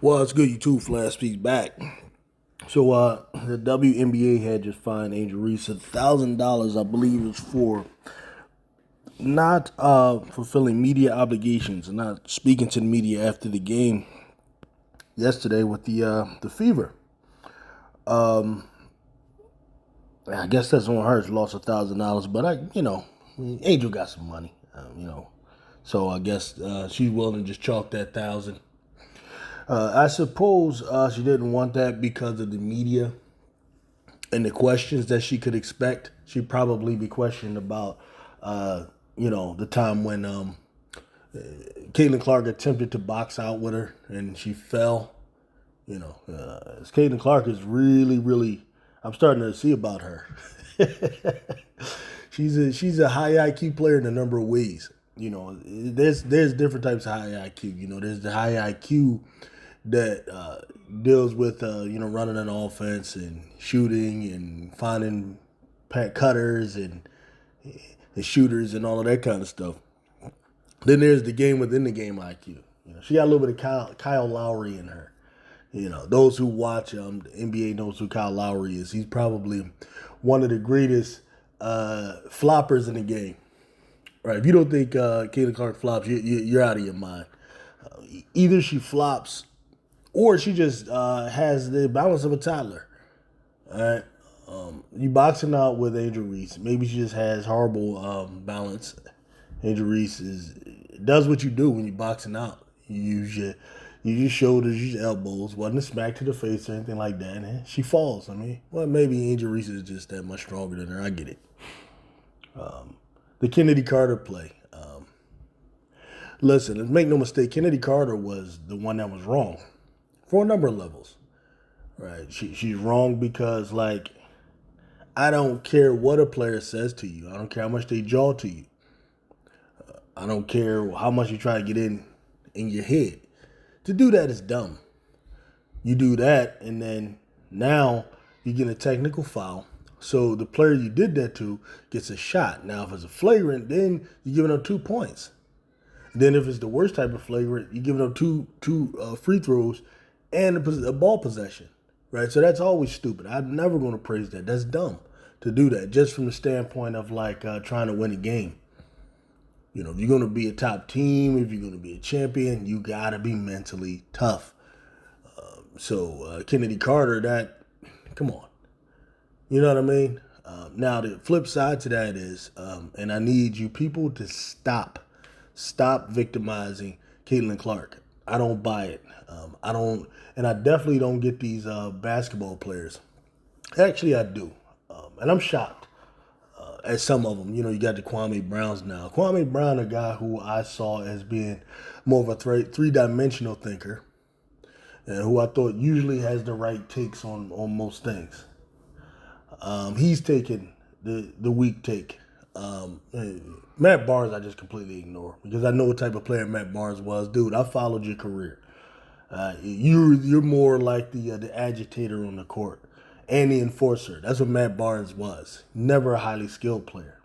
Well, it's good you too, Flash speaks back. So the WNBA had just fined Angel Reese $1,000, I believe it was for not fulfilling media obligations and not speaking to the media after the game yesterday with the fever. I guess that's on her. She lost $1,000, but Angel got some money, so I guess she's willing to just chalk that thousand. I suppose she didn't want that because of the media and the questions that she could expect. She'd probably be questioned about, the time when Caitlin Clark attempted to box out with her and she fell. Caitlin Clark is really, really. I'm starting to see about her. she's a high IQ player in a number of ways. There's different types of high IQ. There's the high IQ that deals with running an offense and shooting and finding cutters and shooters and all of that kind of stuff. Then there's the game within the game IQ. She got a little bit of Kyle Lowry in her. Those who watch the NBA knows who Kyle Lowry is. He's probably one of the greatest floppers in the game. Right? If you don't think Caitlin Clark flops, you're out of your mind. Either she flops or she just has the balance of a toddler. All right. You boxing out with Angel Reese. Maybe she just has horrible balance. Angel Reese does what you do when you're boxing out. You use your shoulders, use your elbows. Wasn't a smack to the face or anything like that. And she falls. Maybe Angel Reese is just that much stronger than her. I get it. The Kennedy Carter play. Listen, let's make no mistake. Kennedy Carter was the one that was wrong for a number of levels. Right? She's wrong because, I don't care what a player says to you. I don't care how much they jaw to you. I don't care how much you try to get in your head. To do that is dumb. You do that, and then now you get a technical foul. So the player you did that to gets a shot. Now, if it's a flagrant, then you're giving up 2 points. Then if it's the worst type of flagrant, you're giving up two free throws and a ball possession. Right? So that's always stupid. I'm never going to praise that. That's dumb to do that, just from the standpoint of trying to win a game. If you're going to be a top team, if you're going to be a champion, you got to be mentally tough. So Kennedy Carter, come on. You know what I mean? Now, the flip side to that is, and I need you people to stop victimizing Caitlin Clark. I don't buy it. And I definitely don't get these basketball players. Actually, I do. And I'm shocked. At some of them, you got the Kwame Browns now. Kwame Brown, a guy who I saw as being more of a three-dimensional thinker, and who I thought usually has the right takes on most things. He's taken the weak take. Matt Barnes, I just completely ignore because I know what type of player Matt Barnes was. Dude, I followed your career. You're more like the agitator on the court and the enforcer. That's what Matt Barnes was. Never a highly skilled player.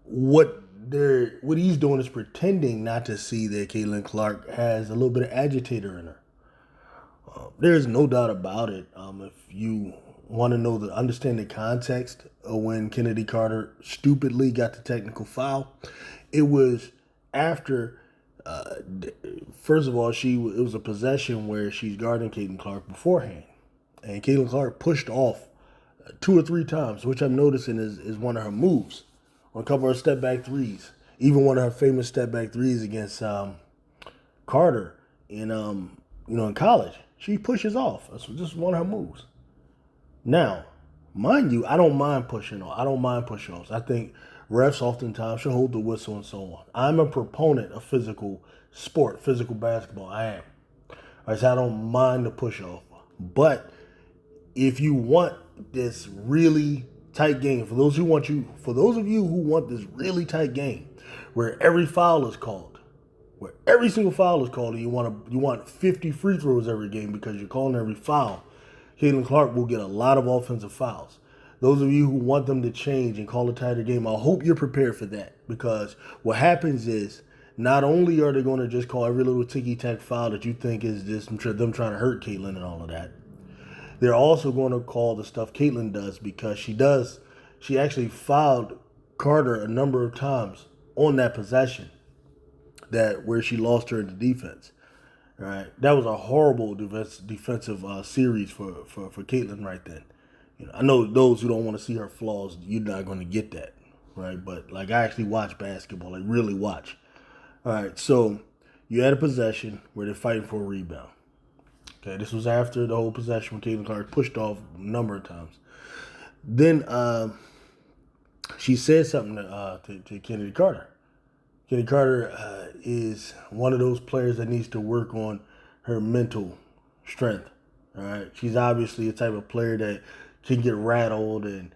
What he's doing is pretending not to see that Caitlin Clark has a little bit of agitator in her. There's no doubt about it. If you want to understand the context of when Kennedy Carter stupidly got the technical foul, it was after. First of all, it was a possession where she's guarding Caitlin Clark beforehand. And Caitlin Clark pushed off 2 or 3 times, which I'm noticing is one of her moves on a couple of her step-back threes. Even one of her famous step-back threes against Carter in college. She pushes off. That's just one of her moves. Now, mind you, I don't mind pushing off. I don't mind push-offs. I think refs oftentimes should hold the whistle and so on. I'm a proponent of physical sport, physical basketball. I am. So I don't mind the push-off. But if you want this really tight game, for those of you who want this really tight game, where every foul is called, where every single foul is called, and you want 50 free throws every game because you're calling every foul, Caitlin Clark will get a lot of offensive fouls. Those of you who want them to change and call a tighter game, I hope you're prepared for that, because what happens is not only are they going to just call every little ticky-tack foul that you think is just them trying to hurt Caitlin and all of that, they're also going to call the stuff Caitlin does because she actually fouled Carter a number of times on that possession where she lost her in the defense. Right, that was a horrible defensive series for Caitlin right then. I know those who don't want to see her flaws, you're not going to get that, right? But like I actually watch basketball, like really watch. All right, so you had a possession where they're fighting for a rebound. Okay, this was after the whole possession when Caitlin Clark pushed off a number of times. Then she said something to Kennedy Carter. Kennedy Carter is one of those players that needs to work on her mental strength. All right, she's obviously a type of player that can get rattled and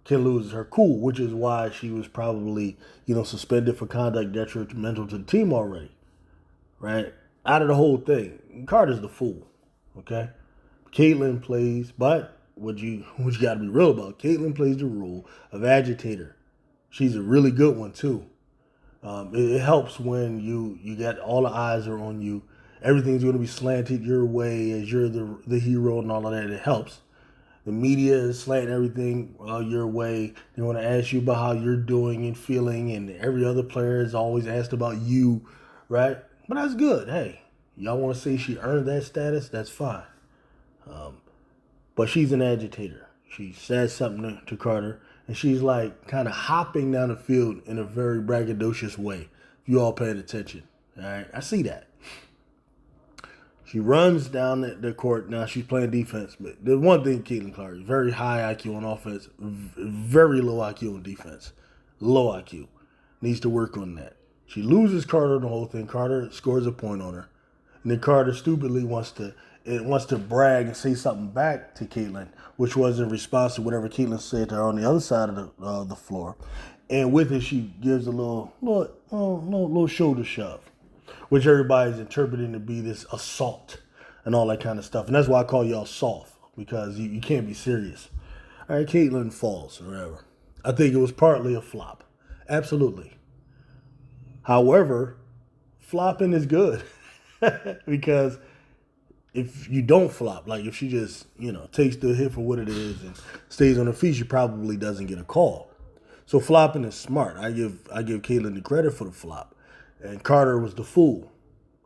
can lose her cool, which is why she was probably suspended for conduct detrimental to the team already. Right, out of the whole thing, Carter's the fool. Okay, Caitlin plays, but what you got to be real about, Caitlin plays the role of agitator. She's a really good one too. It helps when you got all the eyes are on you. Everything's going to be slanted your way as you're the hero and all of that. It helps. The media is slanting everything your way. They want to ask you about how you're doing and feeling, and every other player is always asked about you, right? But that's good. Hey, y'all want to say she earned that status? That's fine. But she's an agitator. She says something to Carter, and she's like kind of hopping down the field in a very braggadocious way. If you all paying attention, all right? I see that. She runs down the court. Now she's playing defense, but the one thing, Caitlin Clark, very high IQ on offense, very low IQ on defense. Low IQ. Needs to work on that. She loses Carter the whole thing. Carter scores a point on her. And then Carter stupidly wants to brag and say something back to Caitlin, which was in response to whatever Caitlin said to her on the other side of the floor. And with it, she gives a little shoulder shove, which everybody's interpreting to be this assault and all that kind of stuff. And that's why I call y'all soft, because you can't be serious. All right, Caitlin falls or whatever. I think it was partly a flop. Absolutely. However, flopping is good because if you don't flop, like if she just, takes the hit for what it is and stays on her feet, she probably doesn't get a call. So flopping is smart. I give Caitlin the credit for the flop. And Carter was the fool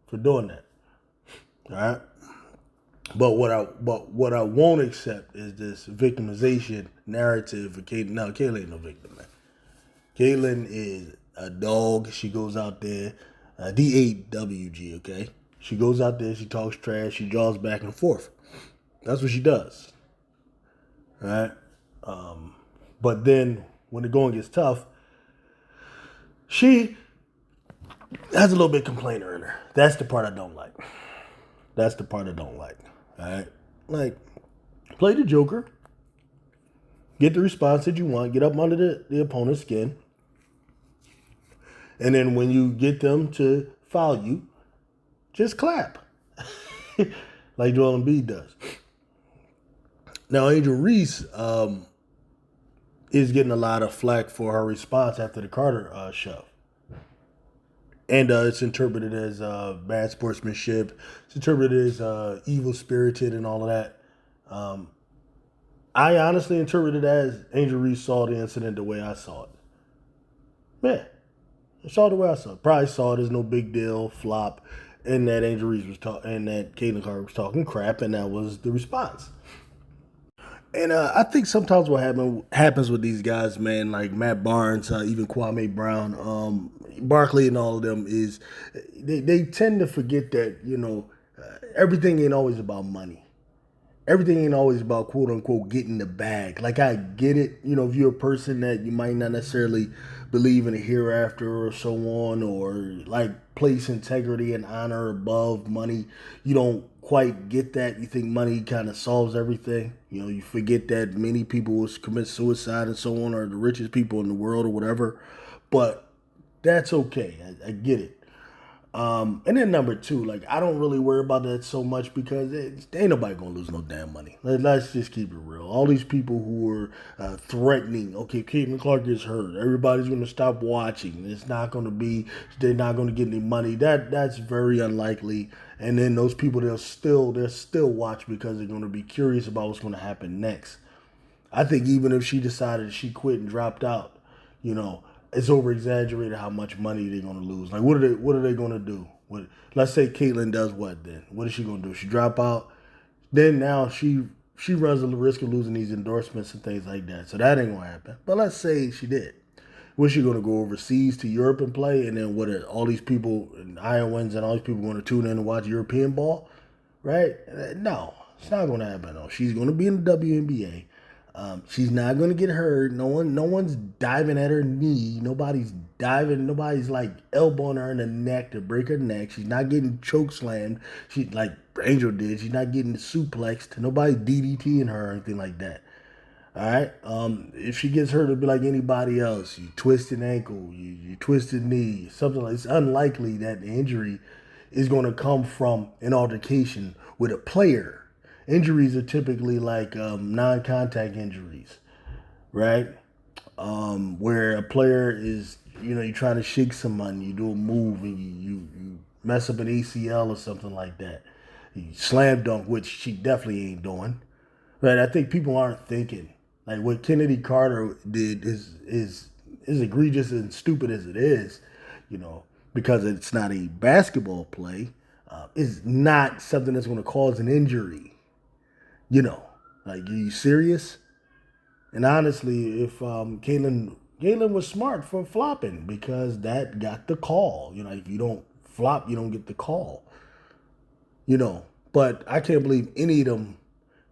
for doing that. All right? But what I won't accept is this victimization narrative for Caitlin. No, Caitlin ain't no victim, man. Caitlin is a dog. She goes out there, DAWG, okay? She goes out there, she talks trash, she jaws back and forth. That's what she does. All right? But then when the going gets tough, she has a little bit of complainer in her. That's the part I don't like. All right? Like, play the Joker. Get the response that you want. Get up under the opponent's skin. And then when you get them to foul you, just clap. Like Joel Embiid does. Now, Angel Reese is getting a lot of flack for her response after the Carter shove. And it's interpreted as bad sportsmanship. It's interpreted as evil-spirited and all of that. I honestly interpret it as Angel Reese saw the incident the way I saw it. Yeah. I saw it the way I saw it. Probably saw it as no big deal, flop, and that Angel Reese was talking, and that Caitlin Clark was talking crap, and that was the response. And I think sometimes what happens with these guys, man, like Matt Barnes, even Kwame Brown, Barkley and all of them, is they tend to forget that, everything ain't always about money. Everything ain't always about, quote unquote, getting the bag. Like, I get it, if you're a person that you might not necessarily believe in a hereafter or so on, or like place integrity and honor above money, you don't quite get that. You think money kind of solves everything. You forget that many people will commit suicide and so on, or the richest people in the world or whatever. But that's okay. I get it. And then number two, like I don't really worry about that so much because ain't nobody gonna lose no damn money. Let's just keep it real. All these people who are threatening, okay, Caitlin Clark gets hurt, everybody's gonna stop watching. It's not gonna be, they're not gonna get any money. That's very unlikely. And then those people they'll still watch because they're gonna be curious about what's gonna happen next. I think even if she decided she quit and dropped out, you know, it's over exaggerated how much money they're gonna lose. Like what are they gonna do? Let's say Caitlyn does what then? What is she gonna do? She drop out? Then now she runs the risk of losing these endorsements and things like that. So that ain't gonna happen. But let's say she did. Was she gonna go overseas to Europe and play? And then what are all these people and Iowans and all these people gonna tune in and watch European ball? Right? No, it's not gonna happen. No, she's gonna be in the WNBA. She's not gonna get hurt. No one's diving at her knee. Nobody's diving. Nobody's like elbowing her in the neck to break her neck. She's not getting choke slammed. She like Angel did. She's not getting suplexed. Nobody's DDTing her or anything like that. All right. If she gets hurt, it'll be like anybody else. You twist an ankle. You twist a knee. Something like it's unlikely that the injury is going to come from an altercation with a player. Injuries are typically like non-contact injuries, right? Where a player is, you're trying to shake someone, you do a move and you mess up an ACL or something like that. You slam dunk, which she definitely ain't doing, right? I think people aren't thinking. Like what Kennedy Carter did is egregious and stupid as it is, because it's not a basketball play. Is not something that's going to cause an injury. Like, are you serious? And honestly, if Galen was smart for flopping because that got the call. If you don't flop, you don't get the call. But I can't believe any of them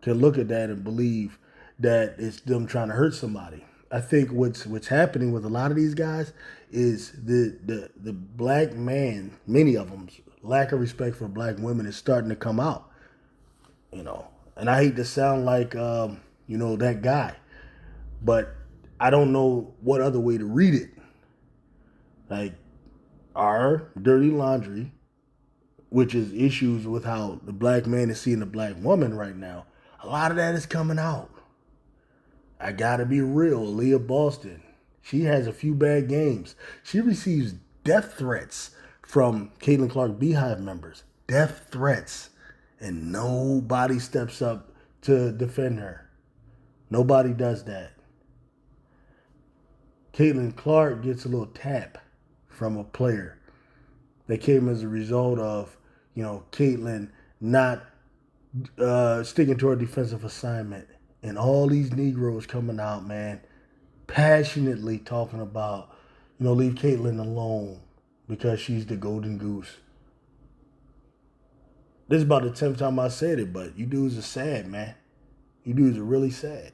can look at that and believe that it's them trying to hurt somebody. I think what's happening with a lot of these guys is the black man, many of them, lack of respect for black women is starting to come out. And I hate to sound like, that guy, but I don't know what other way to read it. Like, our dirty laundry, which is issues with how the black man is seeing the black woman right now, a lot of that is coming out. I gotta be real, Leah Boston, she has a few bad games. She receives death threats from Caitlin Clark Beehive members. Death threats. And nobody steps up to defend her. Nobody does that. Caitlin Clark gets a little tap from a player that came as a result of, Caitlin not sticking to her defensive assignment. And all these Negroes coming out, man, passionately talking about, leave Caitlin alone because she's the golden goose. This is about the 10th time I said it, but you dudes are sad, man. You dudes are really sad.